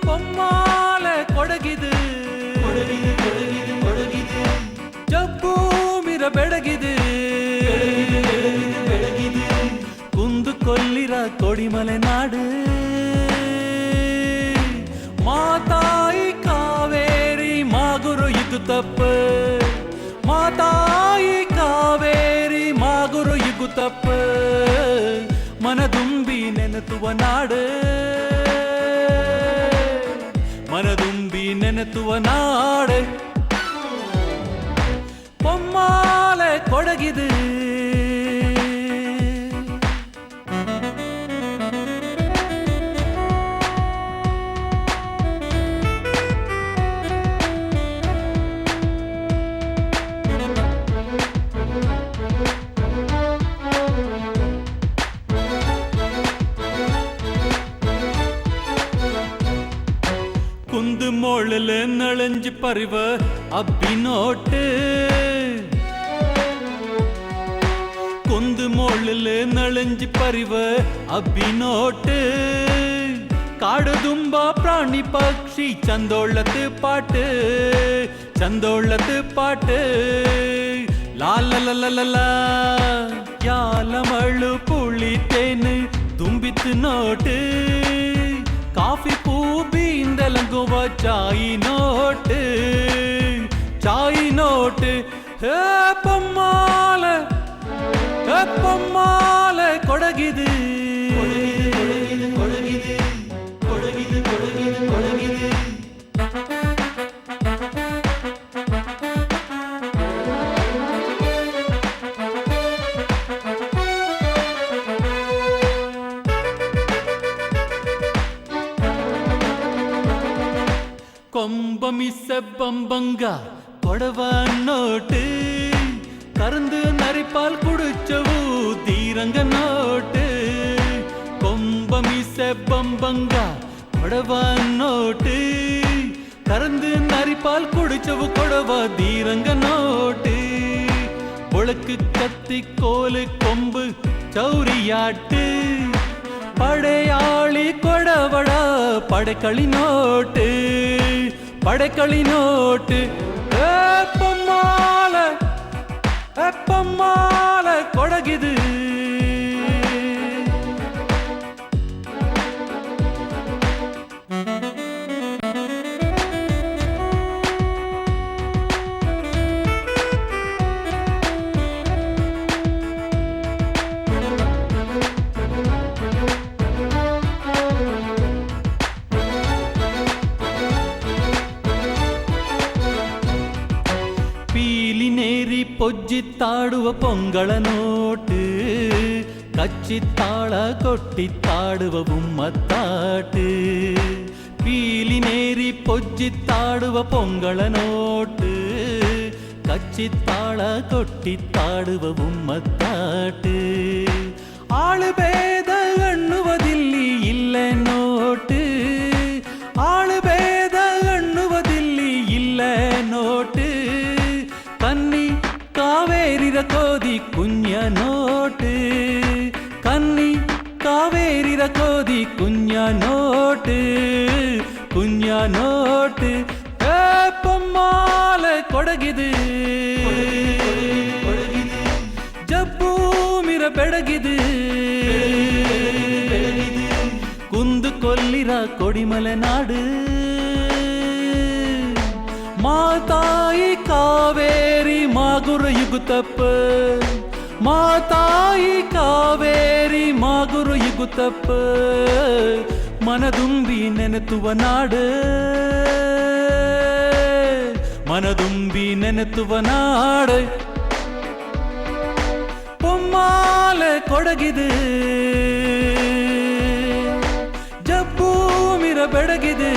பொம்மால கொಡಗಿದು ಜಬ್ಬು ಮಿರ ಬೆಡಗಿದೆ ಕುಂದು ಕೊಲ್ಲಿರ ಕೊಡಿಮಲೆ ನಾಡು ಮಾತಾಯಿ ಕಾವೇರಿ ಮಾಗುರು ಇದು ತಪ್ಪು ಮಾತಾಯಿ ಕಾವೇರಿ ಮಾಗುರು ಇಗು ತಪ್ಪು ಮನದುಂಬಿ ನೆನೆತುವ ನಾಡು ಮನದುಂಬಿ ನೆನೆತುವ ನಾಡು பொம்மால கொடಗಿದು குந்து மோளல நலஞ்சு பறிவ அப்பினோட்டு குந்து மோளல நலஞ்சு பறிவ அப்பினோட்டு காடு தும்பா பிராணி பக்ஷி ಚಂದೋಳத்து பாட்டு லாலலலலல யாலமழு புளித்தேனு தும்பித்து நோட்டு ಕಾಫಿ ಪೂಬಿಂದಲಂಗುವ ಚಾಯಿ ನೋಟ್ ಹೇ ಪೊಮ್ಮಾಲ ಕೊಡಗಿದು கொம்பமி செப்பம்பங்க கொடவ நோட்டு கருந்து நரிப்பால் குடிச்சவு தீரங்க நோட்டு கொம்பமி செப்பம்பங்க கொடவ நோட்டு கருந்து நரிப்பால் குடிச்சவு கொடவ தீரங்க நோட்டு ஒழுக்கு கத்தி கோலு கொம்பு சௌரியாட்டு படையாளி கொடவட படைக்களி நோட்டு பொம்மால கொடಗಿದು பொಜ್ಜಿತ್ತಾಡುವ ಪೊಂಗಳ ನೋಟು ಕಚ್ಚಿತ್ತಾಳ ಕೊಟ್ಟಿತ್ತಾಡುವ ಉಮ್ಮತ್ತಾಟು ಪೀಲಿ ನೇರಿ பொಜ್ಜಿತ್ತಾಡುವ ಪೊಂಗಳ ನೋಟು ಕಚ್ಚಿತ್ತಾಳ ಕೊಟ್ಟಿತ್ತಾಡುವ ಉಮ್ಮತ್ತಾಟು ಆಳು ಭೇದ ಎನ್ನುವುದಿಲ್ಲಿ ಇಲ್ಲ ನೋಟು ಆಳು ಭೇದ ಎನ್ನುವುದಿಲ್ಲಿ ಇಲ್ಲ note ಕನ್ನಿ ಕಾವೇರಿರ ಕೋದಿ Kunja note ಕನ್ನಿ ಕಾವೇರಿರ ಕೋದಿ Kunja note பொம்மால கொடಗಿದು ಜಬ್ಬು ಮಿರ ಬೆಡಗಿದು ಕುಂದು ಕೊಲ್ಲಿರ ಕೊಡಿಮಲೆ ನಾಡು ಮಾತಾಯಿ ಕಾವೇರಿ ಮಾಗುರು ಇಗು ತಪ್ಪು ಮಾತಾಯಿ ಕಾವೇರಿ ಮಾಗುರು ಇಗು ತಪ್ಪು ಮನದುಂಬಿ ನೆನೆತುವ ನಾಡು ಮನದುಂಬಿ ನೆನೆತುವ ನಾಡು ಕೊಡಗಿದೆ ಜಬ್ಬು ಮಿರ ಬೆಡಗಿದೆ